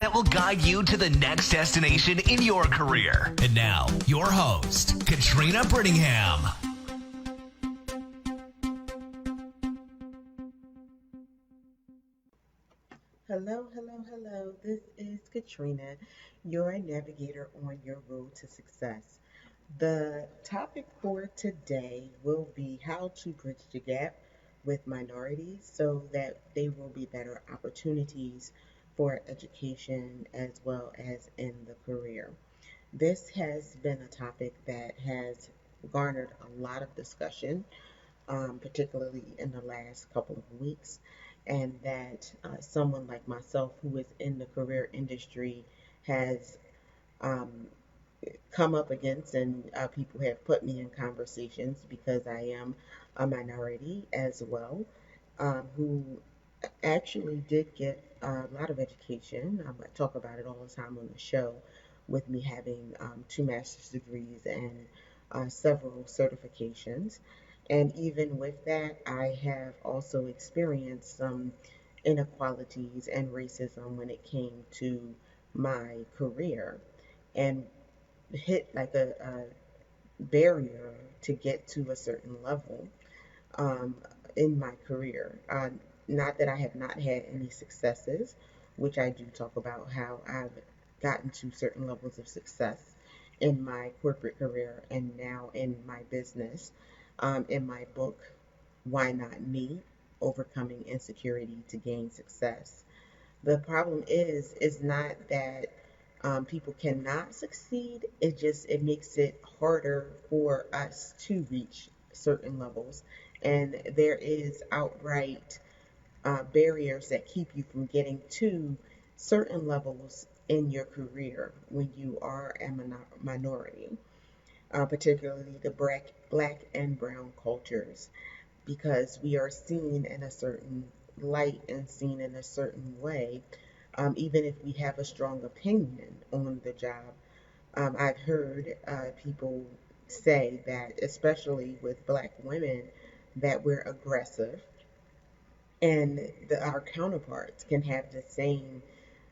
that will guide you to the next destination in your career. And now, your host, Katrina Brittingham. Hello. This is Katrina, your navigator on your road to success. The topic for today will be how to bridge the gap with minorities so that they will be better opportunities for education as well as in the career. This has been a topic that has garnered a lot of discussion, particularly in the last couple of weeks, and that someone like myself who is in the career industry has um, come up against, and people have put me in conversations because I am a minority as well, who actually did get a lot of education. I talk about it all the time on the show, with me having two master's degrees and several certifications. And even with that, I have also experienced some inequalities and racism when it came to my career, and hit like a barrier to get to a certain level um, in my career. Not that I have not had any successes, which I do talk about how I've gotten to certain levels of success in my corporate career and now in my business. In my book, Why Not Me? Overcoming Insecurity to Gain Success. The problem is not that people cannot succeed. It makes it harder for us to reach certain levels, and there is outright barriers that keep you from getting to certain levels in your career when you are a minority, particularly the black and brown cultures, because we are seen in a certain light and seen in a certain way, even if we have a strong opinion on the job. I've heard people say that, especially with black women, that we're aggressive, and our counterparts can have the same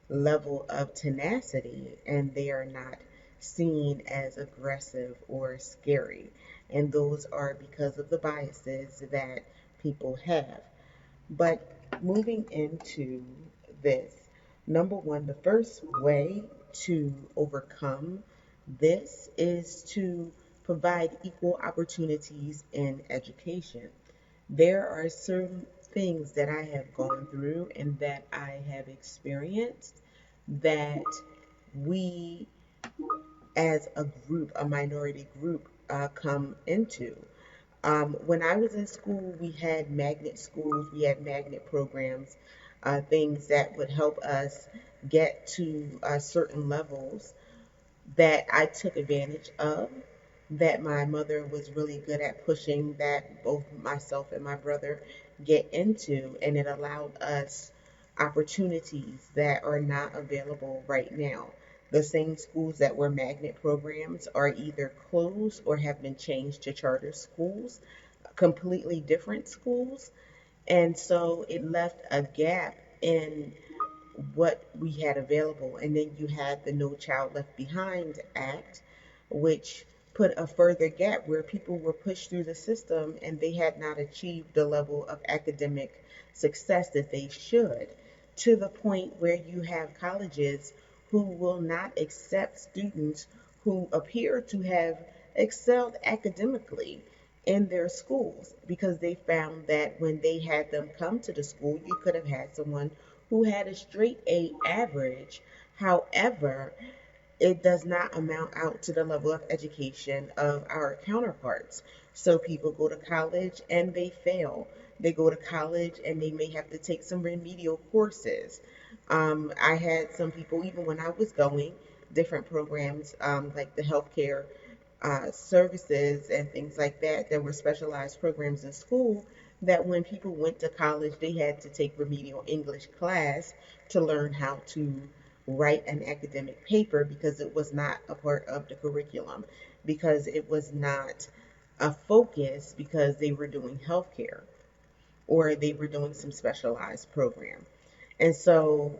level of tenacity, and they are not seen as aggressive or scary. And those are because of the biases that people have. But moving into this, number one, the first way to overcome this is to provide equal opportunities in education. There are certain things that I have gone through and that I have experienced that we as a group, a minority group, come into. When I was in school, we had magnet schools, we had magnet programs, things that would help us get to certain levels that I took advantage of, that my mother was really good at pushing, that both myself and my brother get into, and it allowed us opportunities that are not available right now. The same schools that were magnet programs are either closed or have been changed to charter schools, completely different schools. And so it left a gap in what we had available. And then you had the No Child Left Behind Act, which put a further gap where people were pushed through the system and they had not achieved the level of academic success that they should, to the point where you have colleges who will not accept students who appear to have excelled academically in their schools, because they found that when they had them come to the school, you could have had someone who had a straight A average. However, it does not amount out to the level of education of our counterparts. So people go to college and they fail. They go to college and they may have to take some remedial courses. I had some people, even when I was going, different programs, like the healthcare services and things like that, that were specialized programs in school, that when people went to college, they had to take remedial English class to learn how to write an academic paper, because it was not a part of the curriculum, because it was not a focus, because they were doing healthcare or they were doing some specialized program. And so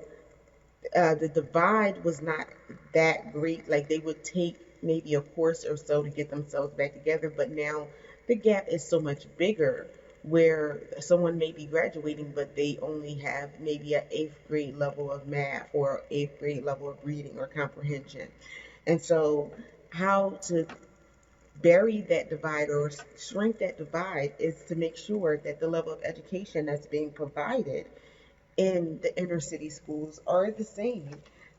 the divide was not that great. Like they would take maybe a course or so to get themselves back together, but now the gap is so much bigger where someone may be graduating, but they only have maybe an eighth grade level of math or eighth grade level of reading or comprehension. And so, how to bury that divide or shrink that divide is to make sure that the level of education that's being provided in the inner city schools are the same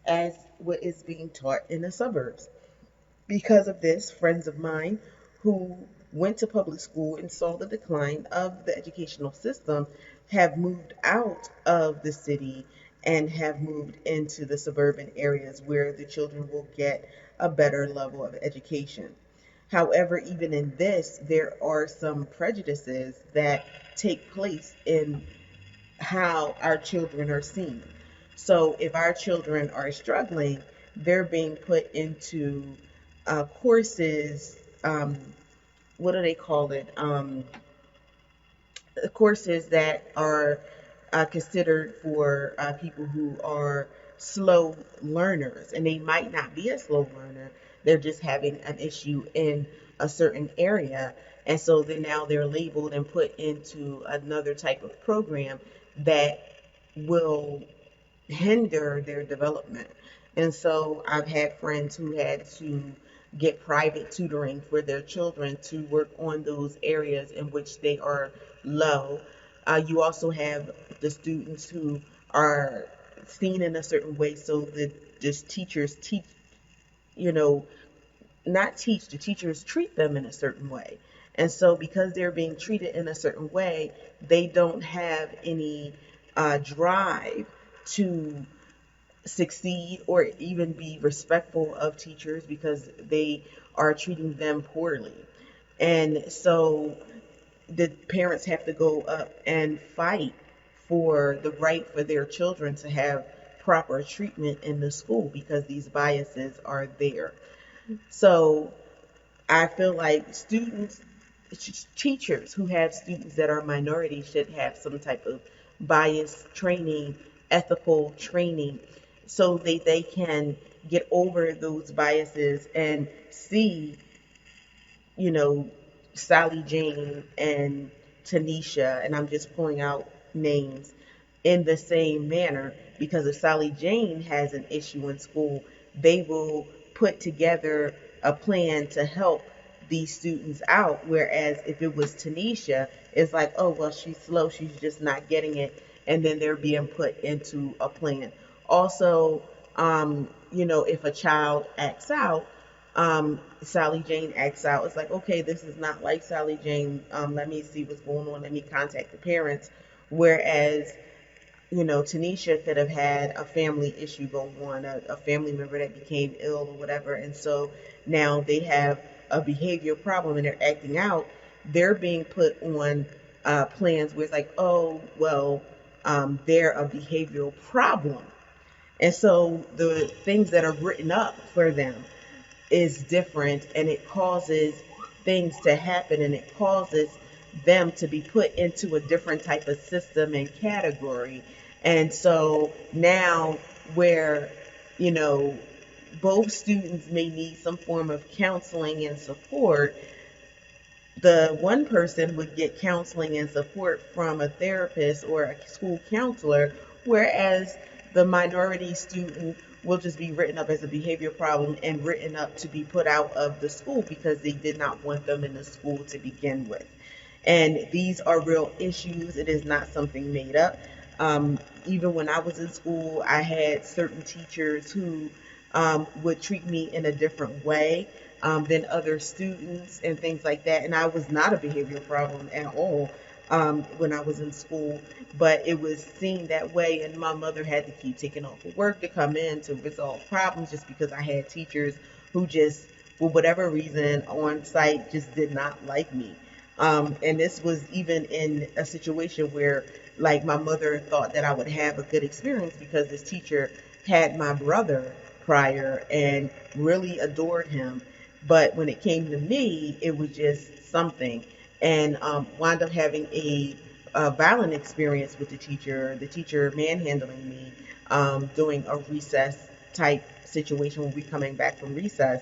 as what is being taught in the suburbs. Because of this, friends of mine who went to public school and saw the decline of the educational system have moved out of the city and have moved into the suburban areas where the children will get a better level of education. However, even in this, there are some prejudices that take place in how our children are seen. So if our children are struggling, they're being put into courses. What do they call it? Courses that are considered for people who are slow learners, and they might not be a slow learner. They're just having an issue in a certain area, and so then now they're labeled and put into another type of program that will hinder their development. And so I've had friends who had to get private tutoring for their children to work on those areas in which they are low. You also have the students who are seen in a certain way, so the just teachers teach, you know, not teach, the teachers treat them in a certain way. And so because they're being treated in a certain way, they don't have any drive to succeed or even be respectful of teachers because they are treating them poorly. And so the parents have to go up and fight for the right for their children to have proper treatment in the school because these biases are there. So I feel like teachers who have students that are minorities should have some type of bias training, ethical training, so they can get over those biases and see, you know, Sally Jane and Tanisha, and I'm just pulling out names, in the same manner, because if Sally Jane has an issue in school, they will put together a plan to help these students out. Whereas if it was Tanisha, it's like, oh, well, she's slow, she's just not getting it. And then they're being put into a plan. Also, if a child acts out, Sally Jane acts out. It's like, okay, this is not like Sally Jane. Let me see what's going on. Let me contact the parents. Whereas Tanisha could have had a family issue going on, a family member that became ill or whatever, and so now they have a behavior problem and they're acting out. They're being put on plans where it's like, oh, well, they're a behavioral problem. And so the things that are written up for them is different, and it causes things to happen, and it causes them to be put into a different type of system and category. And so now where you know both students may need some form of counseling and support, the one person would get counseling and support from a therapist or a school counselor, whereas the minority student will just be written up as a behavior problem and written up to be put out of the school because they did not want them in the school to begin with. And these are real issues. It is not something made up. Even when I was in school, I had certain teachers who would treat me in a different way than other students and things like that. And I was not a behavioral problem at all when I was in school, but it was seen that way. And my mother had to keep taking off of work to come in to resolve problems just because I had teachers who just, for whatever reason, on site just did not like me. And this was even in a situation where, like, my mother thought that I would have a good experience because this teacher had my brother prior and really adored him. But when it came to me, it was just something, and wound up having a violent experience with the teacher manhandling me during a recess type situation when we coming back from recess.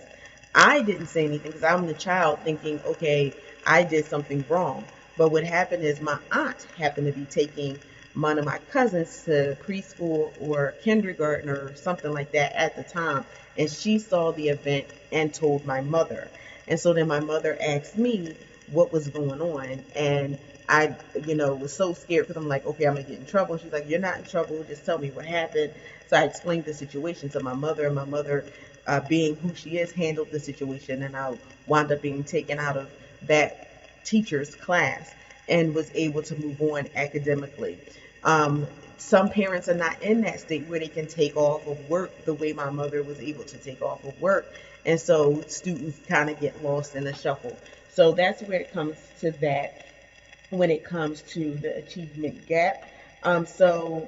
I didn't say anything because I'm the child thinking, okay, I did something wrong. But what happened is my aunt happened to be taking one of my cousins to preschool or kindergarten or something like that at the time. And she saw the event and told my mother. And so then my mother asked me what was going on. And I, was so scared because I'm like, okay, I'm going to get in trouble. And she's like, you're not in trouble. Just tell me what happened. So I explained the situation to my mother, and my mother, being who she is, handled the situation. And I wound up being taken out of that teacher's class and was able to move on academically. Um, some parents are not in that state where they can take off of work the way my mother was able to take off of work. And so students kind of get lost in the shuffle. So that's where it comes to that when it comes to the achievement gap. So,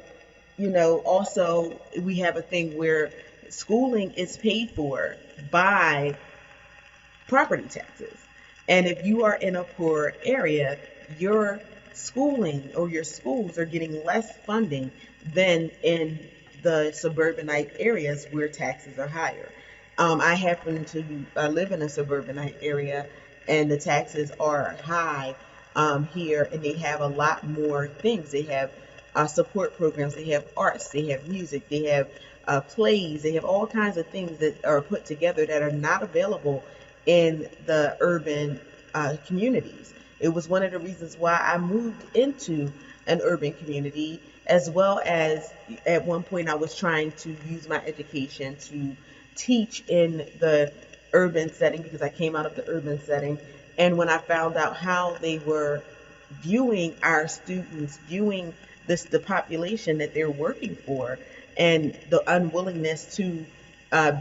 also we have a thing where schooling is paid for by property taxes. And if you are in a poor area, your schooling or your schools are getting less funding than in the suburbanite areas where taxes are higher. I happen to live in a suburbanite area, and the taxes are high here, and they have a lot more things. They have support programs, they have arts, they have music, they have plays, they have all kinds of things that are put together that are not available in the urban communities. It was one of the reasons why I moved into an urban community, as well as at one point I was trying to use my education to teach in the urban setting because I came out of the urban setting. And when I found out how they were viewing our students, viewing the population that they're working for, and the unwillingness to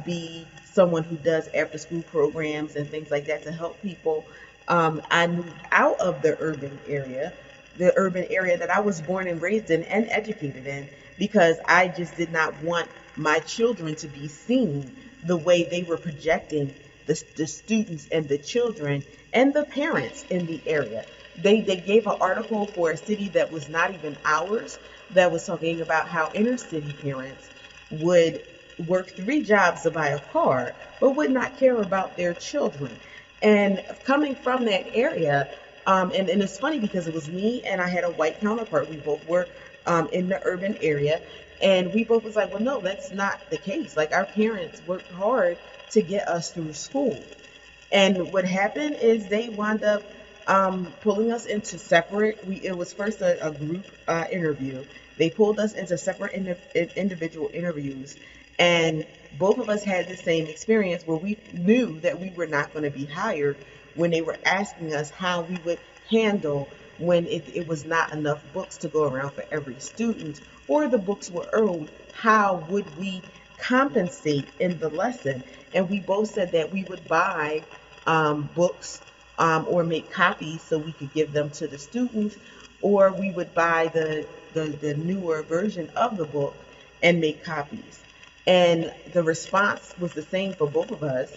be someone who does after school programs and things like that to help people, I moved out of the urban area that I was born and raised in and educated in, because I just did not want my children to be seen the way they were projecting the students and the children and the parents in the area. They gave an article for a city that was not even ours that was talking about how inner city parents would work 3 jobs to buy a car, but would not care about their children. And coming from that area, and it's funny because it was me and I had a white counterpart. We both were in the urban area, and we both was like, well, no, that's not the case. Like, our parents worked hard to get us through school. And what happened is they wound up pulling us into separate. It was first a group interview. They pulled us into separate individual interviews, and both of us had the same experience where we knew that we were not going to be hired when they were asking us how we would handle when it was not enough books to go around for every student, or the books were old. How would we compensate in the lesson? And we both said that we would buy books or make copies so we could give them to the students, or we would buy the newer version of the book and make copies. And the response was the same for both of us,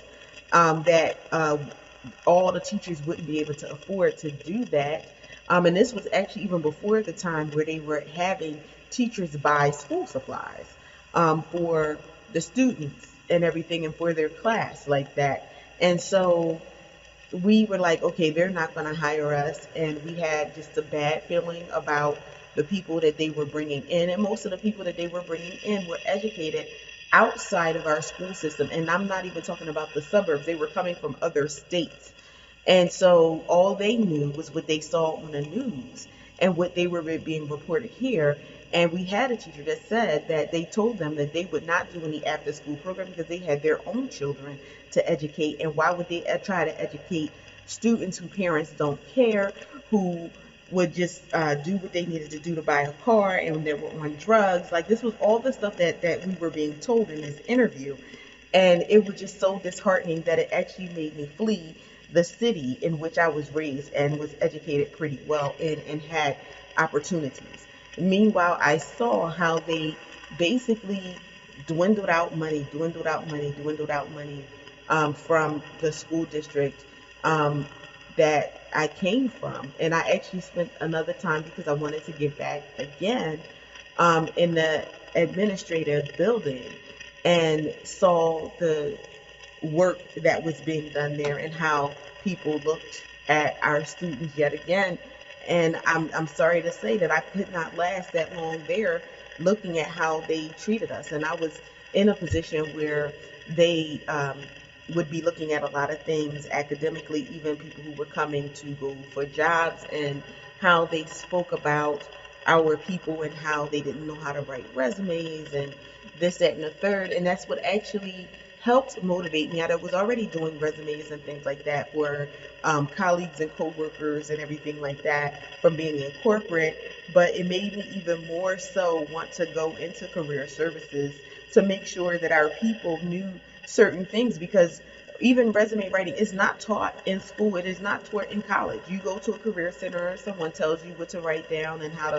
that all the teachers wouldn't be able to afford to do that. And this was actually even before the time where they were having teachers buy school supplies for the students and everything, and for their class like that. And so we were like, okay, they're not going to hire us. And we had just a bad feeling about the people that they were bringing in. And most of the people that they were bringing in were educated outside of our school system. And I'm not even talking about the suburbs. They were coming from other states. And so all they knew was what they saw on the news and what they were being reported here. And we had a teacher that said that they told them that they would not do any after school program because they had their own children to educate. And why would they try to educate students whose parents don't care, who would just do what they needed to do to buy a car, and they were on drugs? Like, this was all the stuff that we were being told in this interview. And it was just so disheartening that it actually made me flee the city in which I was raised and was educated pretty well in and had opportunities. Meanwhile, I saw how they basically dwindled out money from the school district, that I came from. And I actually spent another time because I wanted to give back again in the administrative building and saw the work that was being done there and how people looked at our students yet again. And I'm sorry to say that I could not last that long there looking at how they treated us. And I was in a position where they would be looking at a lot of things academically, even people who were coming to go for jobs, and how they spoke about our people and how they didn't know how to write resumes and this, that, and the third. And that's what actually helped motivate me. I was already doing resumes and things like that for colleagues and coworkers and everything like that from being in corporate, but it made me even more so want to go into career services to make sure that our people knew certain things, because even resume writing is not taught in school. It is not taught in college. You go to a career center, someone tells you what to write down and how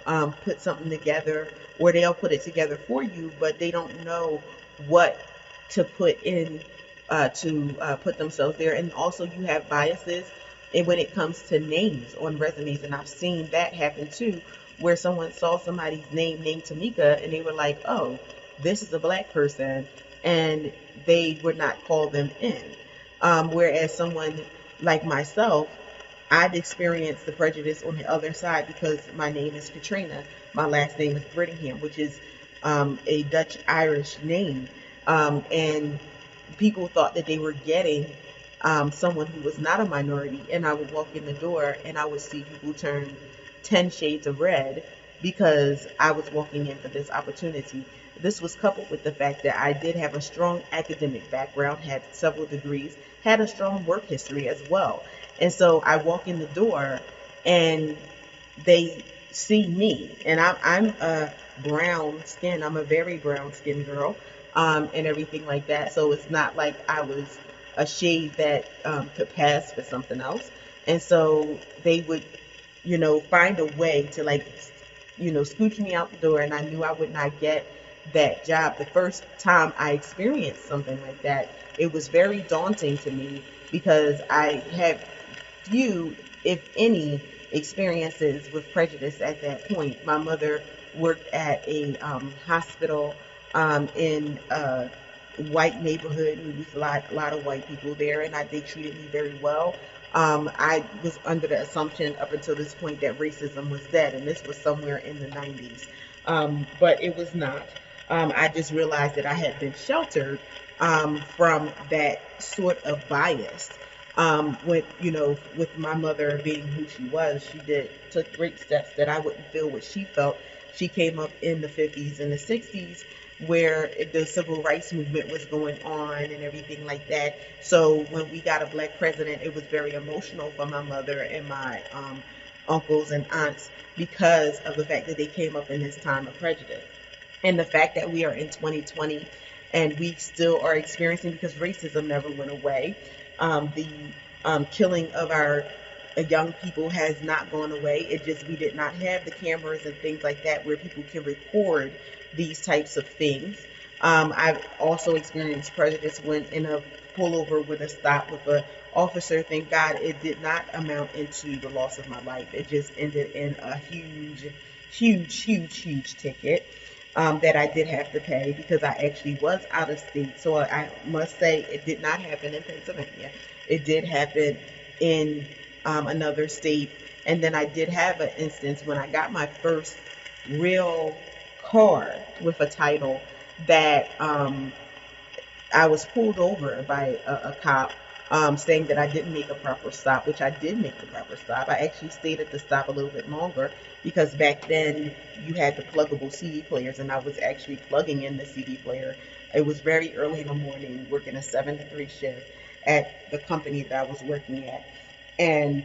to put something together, or they'll put it together for you, but they don't know what to put in to put themselves there. And also you have biases and when it comes to names on resumes, and I've seen that happen too, where someone saw somebody's name named Tamika and they were like, oh, this is a black person, and they would not call them in. Whereas someone like myself, I've experienced the prejudice on the other side because my name is Katrina. My last name is Brittingham, which is a Dutch Irish name. And people thought that they were getting someone who was not a minority. And I would walk in the door and I would see people turn 10 shades of red because I was walking in for this opportunity. This was coupled with the fact that I did have a strong academic background, had several degrees, had a strong work history as well. And so I walk in the door and they see me, and I'm a brown skin. I'm a very brown skin girl, and everything like that. So it's not like I was a shade that could pass for something else. And so they would, find a way to scooch me out the door, and I knew I would not get that job. The first time I experienced something like that, it was very daunting to me because I had few, if any, experiences with prejudice at that point. My mother worked at a hospital in a white neighborhood. There was a lot of white people there, and they treated me very well. I was under the assumption up until this point that racism was dead, and this was somewhere in the 90s. But it was not. I just realized that I had been sheltered from that sort of bias. With my mother being who she was, took great steps that I wouldn't feel what she felt. She came up in the 50s and the 60s where the civil rights movement was going on and everything like that. So when we got a black president, it was very emotional for my mother and my uncles and aunts because of the fact that they came up in this time of prejudice. And the fact that we are in 2020 and we still are experiencing, because racism never went away. The killing of our young people has not gone away. It just, we did not have the cameras and things like that where people can record these types of things. I've also experienced prejudice when in a pullover with a stop with an officer. Thank God it did not amount into the loss of my life. It just ended in a huge ticket that I did have to pay because I actually was out of state. So I must say it did not happen in Pennsylvania. It did happen in another state. And then I did have an instance when I got my first real car with a title that I was pulled over by a cop saying that I didn't make a proper stop, which I did make the proper stop. I actually stayed at the stop a little bit longer because back then you had the pluggable CD players, and I was actually plugging in the CD player. It was very early in the morning, working a 7 to 3 shift at the company that I was working at. And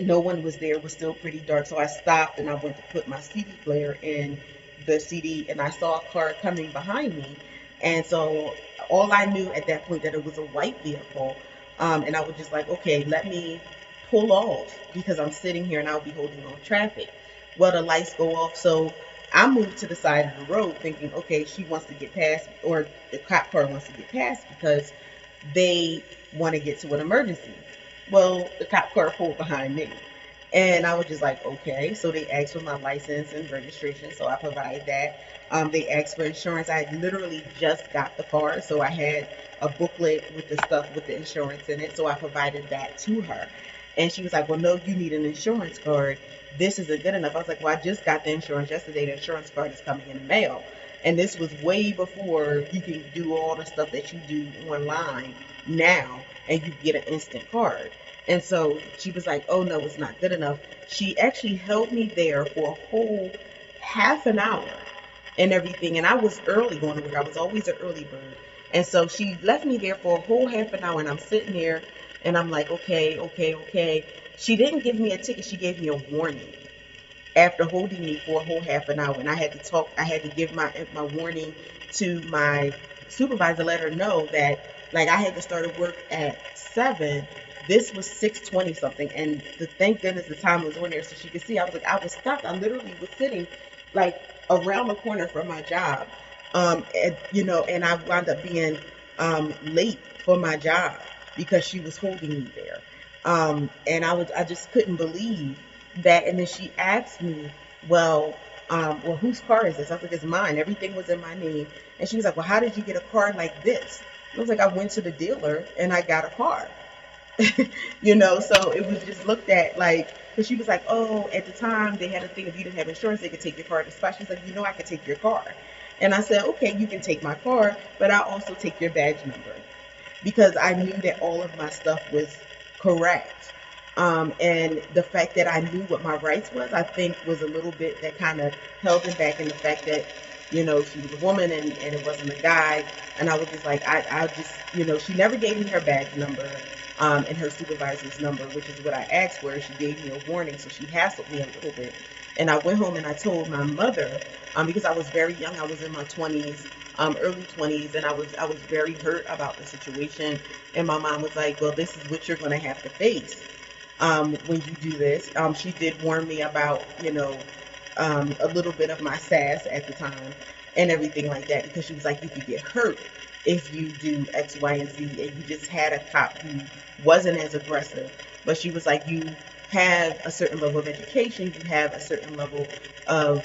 no one was there. It was still pretty dark. So I stopped and I went to put my CD player in the CD, and I saw a car coming behind me. And so all I knew at that point that it was a white vehicle. And I was just like, okay, let me pull off because I'm sitting here and I'll be holding on traffic. Well, the lights go off. So I moved to the side of the road thinking, okay, she wants to get past, or the cop car wants to get past because they want to get to an emergency. Well, the cop car pulled behind me. And I was just like, okay. So they asked for my license and registration. So I provided that. They asked for insurance. I literally just got the car. So I had a booklet with the stuff with the insurance in it. So I provided that to her. And she was like, well, no, you need an insurance card. This isn't good enough. I was like, well, I just got the insurance yesterday. The insurance card is coming in the mail. And this was way before you can do all the stuff that you do online now and you get an instant card. And so she was like, oh no, it's not good enough. She actually held me there for a whole half an hour and everything. And I was early going to work. I was always an early bird. And so she left me there for a whole half an hour and I'm sitting there and I'm like, okay, okay, okay. She didn't give me a ticket. She gave me a warning after holding me for a whole half an hour. And I had to talk, I had to give my warning to my supervisor, let her know that like I had to start at work at 7. This was 6:20 something. And thank goodness the time was on there so she could see. I was like, I was stuck. I literally was sitting like around the corner from my job. And I wound up being late for my job because she was holding me there. And I just couldn't believe that. And then she asked me, well, well, whose car is this? I was like, it's mine. Everything was in my name. And she was like, well, how did you get a car like this? I was like, I went to the dealer and I got a car. So it was just looked at like, because she was like, oh, at the time they had a thing, if you didn't have insurance, they could take your car to spot. She's like, I could take your car. And I said, okay, you can take my car, but I'll also take your badge number because I knew that all of my stuff was correct. And the fact that I knew what my rights was, I think was a little bit that kind of held it back in the fact that, she was a woman and it wasn't a guy. And I was just like, I just, she never gave me her badge number and her supervisor's number, which is what I asked for. She gave me a warning, so she hassled me a little bit. And I went home and I told my mother, because I was very young, I was in my 20s, early 20s, and I was very hurt about the situation. And my mom was like, well, this is what you're going to have to face when you do this. She did warn me about, a little bit of my sass at the time and everything like that, because she was like, you could get hurt if you do X, Y, and Z. And you just had a cop who wasn't as aggressive, but she was like, you have a certain level of education, you have a certain level of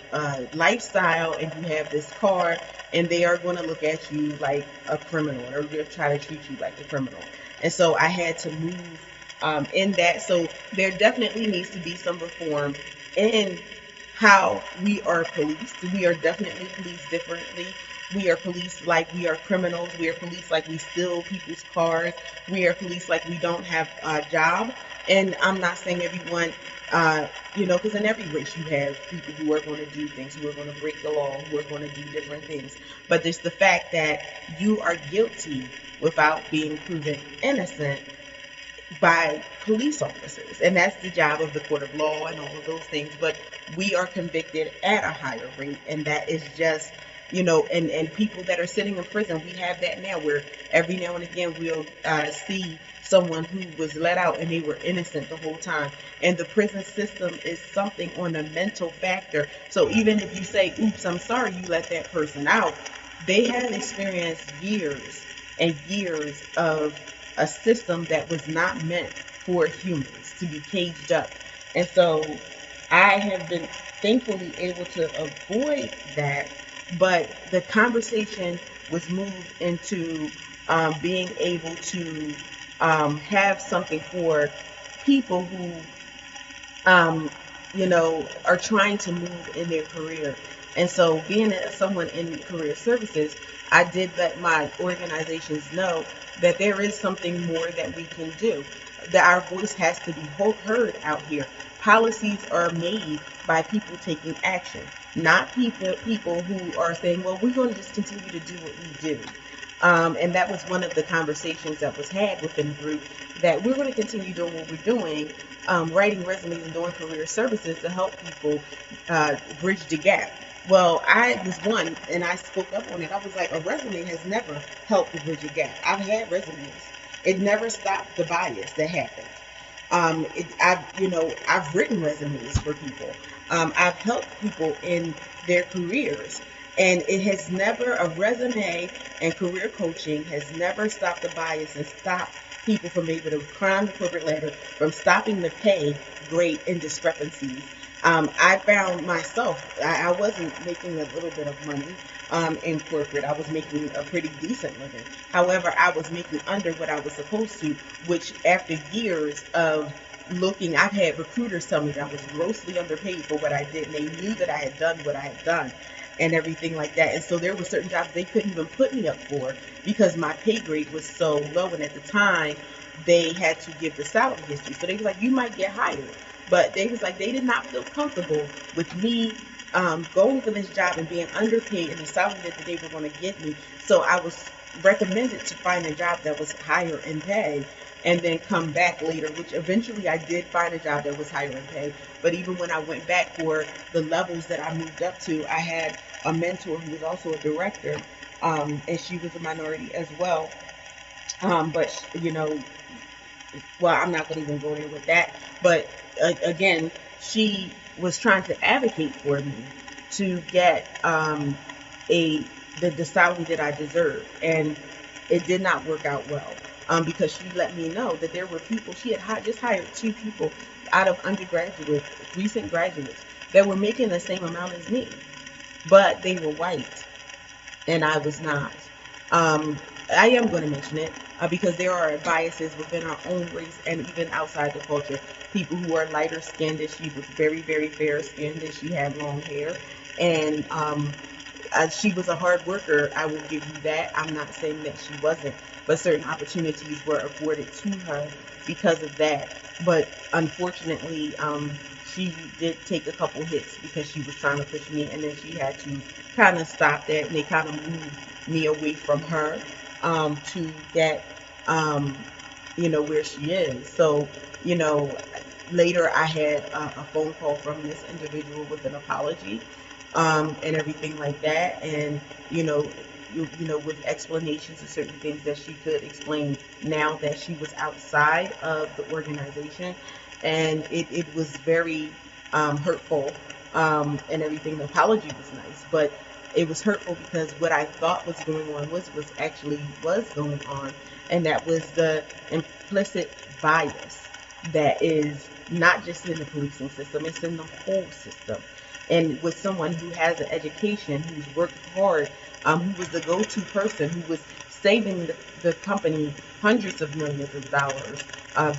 lifestyle, and you have this car, and they are going to look at you like a criminal, or they're trying to treat you like a criminal. And so I had to move in that. So there definitely needs to be some reform in how we are policed. We are definitely policed differently. We are policed like we are criminals. We are policed like we steal people's cars. We are policed like we don't have a job. And I'm not saying everyone, because in every race you have people who are going to do things, who are going to break the law, who are going to do different things. But there's the fact that you are guilty without being proven innocent by police officers. And that's the job of the court of law and all of those things. But we are convicted at a higher rate. And that is just, and people that are sitting in prison, we have that now where every now and again we'll see someone who was let out and they were innocent the whole time. And the prison system is something on a mental factor. So even if you say, oops, I'm sorry you let that person out, they had experienced years and years of a system that was not meant for humans to be caged up. And so I have been thankfully able to avoid that, but the conversation was moved into being able to have something for people who, are trying to move in their career. And so being someone in career services, I did let my organizations know that there is something more that we can do, that our voice has to be heard out here. Policies are made by people taking action, not people who are saying, well, we're going to just continue to do what we do. And that was one of the conversations that was had within the group, that we're going to continue doing what we're doing, writing resumes and doing career services to help people bridge the gap. Well, I was one, and I spoke up on it. I was like, a resume has never helped to bridge a gap. I've had resumes. It never stopped the bias that happened. I've written resumes for people. I've helped people in their careers. And it has never, a resume and career coaching has never stopped the bias and stopped people from able to climb the corporate ladder, from stopping the pay grade and discrepancies. I found myself, I wasn't making a little bit of money in corporate. I was making a pretty decent living. However, I was making under what I was supposed to, which after years of looking, I've had recruiters tell me that I was grossly underpaid for what I did, and they knew that I had done what I had done and everything like that. And so there were certain jobs they couldn't even put me up for because my pay grade was so low. And at the time, they had to give the salary history. So they was like, you might get hired. But they was like, they did not feel comfortable with me going for this job and being underpaid and the salary that they were going to give me. So I was recommended to find a job that was higher in pay and then come back later, which eventually I did find a job that was higher in pay. But even when I went back for the levels that I moved up to, I had a mentor who was also a director, and she was a minority as well. But well, I'm not going to even go there with that. But again, she was trying to advocate for me to get a the salary that I deserved, and it did not work out well because she let me know that there were people, she had just hired 2 people out of undergraduate, recent graduates, that were making the same amount as me, but they were white and I was not. Um, I am going to mention it because there are biases within our own race and even outside the culture. People who are lighter skinned, and she was very, very fair skinned, and she had long hair. And she was a hard worker. I will give you that. I'm not saying that she wasn't, but certain opportunities were afforded to her because of that. But unfortunately, she did take a couple hits because she was trying to push me, and then she had to kind of stop that, and they kind of moved me away from her to get, where she is. So, you know, later I had a phone call from this individual with an apology and everything like that, and you know, with explanations of certain things that she could explain now that she was outside of the organization, and it was very hurtful and everything. The apology was nice, but it was hurtful because what I thought was going on was actually was going on, and that was the implicit bias that is not just in the policing system, it's in the whole system. And with someone who has an education, who's worked hard, who was the go-to person, who was saving the company hundreds of millions of dollars,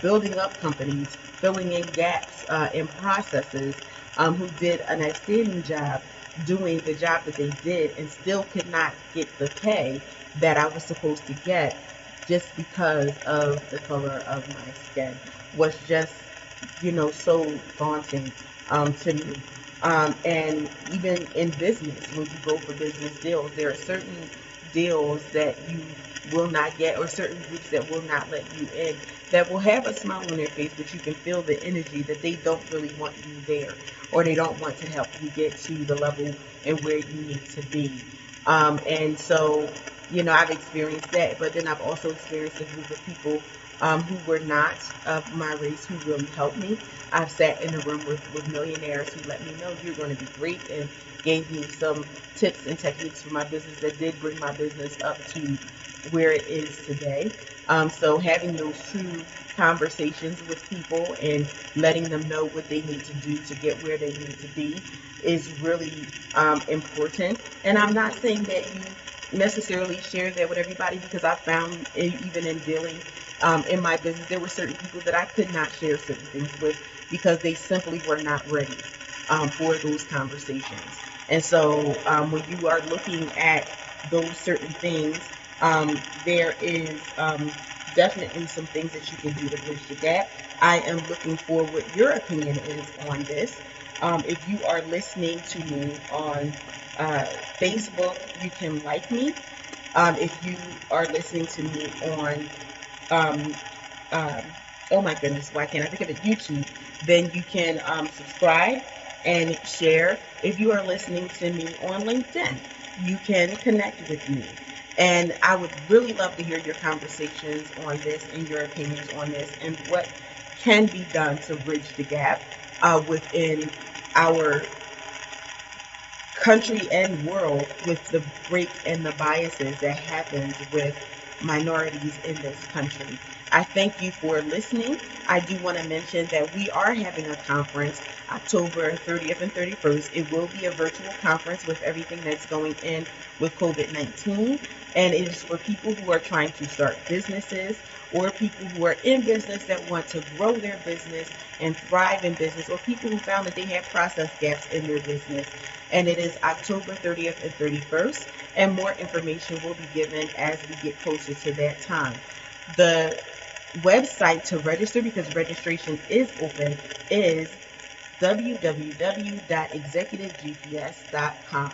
building up companies, filling in gaps in processes, who did an outstanding job doing the job that they did and still could not get the pay that I was supposed to get just because of the color of my skin was just, so daunting to me. And even in business, when you go for business deals, there are certain deals that you will not get, or certain groups that will not let you in, that will have a smile on their face, but you can feel the energy that they don't really want you there, or they don't want to help you get to the level and where you need to be. And so, I've experienced that, but then I've also experienced a group of people who were not of my race who really helped me. I've sat in a room with millionaires who let me know you're going to be great, and gave me some tips and techniques for my business that did bring my business up to where it is today. So having those true conversations with people and letting them know what they need to do to get where they need to be is really important. And I'm not saying that you necessarily share that with everybody, because I found even in dealing in my business, there were certain people that I could not share certain things with because they simply were not ready for those conversations. And so when you are looking at those certain things, there is definitely some things that you can do to bridge the gap. I am looking for what your opinion is on this. If you are listening to me on Facebook, you can like me. If you are listening to me on, um, um, oh my goodness, why can't I think of it? YouTube, then you can subscribe and share. If you are listening to me on LinkedIn, you can connect with me. And I would really love to hear your conversations on this and your opinions on this and what can be done to bridge the gap within our country and world with the break and the biases that happens with minorities in this country. I thank you for listening. I do want to mention that we are having a conference October 30th and 31st. It will be a virtual conference with everything that's going in with COVID-19, and it is for people who are trying to start businesses or people who are in business that want to grow their business and thrive in business, or people who found that they have process gaps in their business. And it is October 30th and 31st, and more information will be given as we get closer to that time. The website to register, because registration is open, is www.executivegps.com.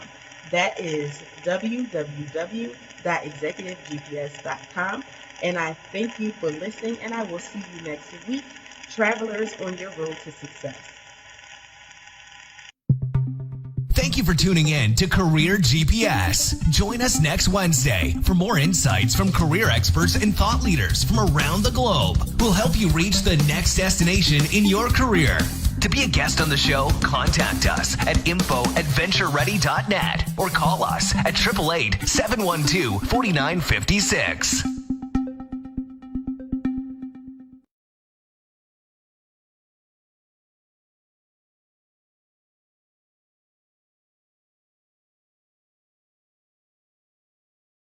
That is www.executivegps.com. And I thank you for listening, and I will see you next week, travelers on your road to success. Thank you for tuning in to Career GPS. Join us next Wednesday for more insights from career experts and thought leaders from around the globe who will help you reach the next destination in your career. To be a guest on the show, contact us at info@ventureready.net or call us at 888-712-4956.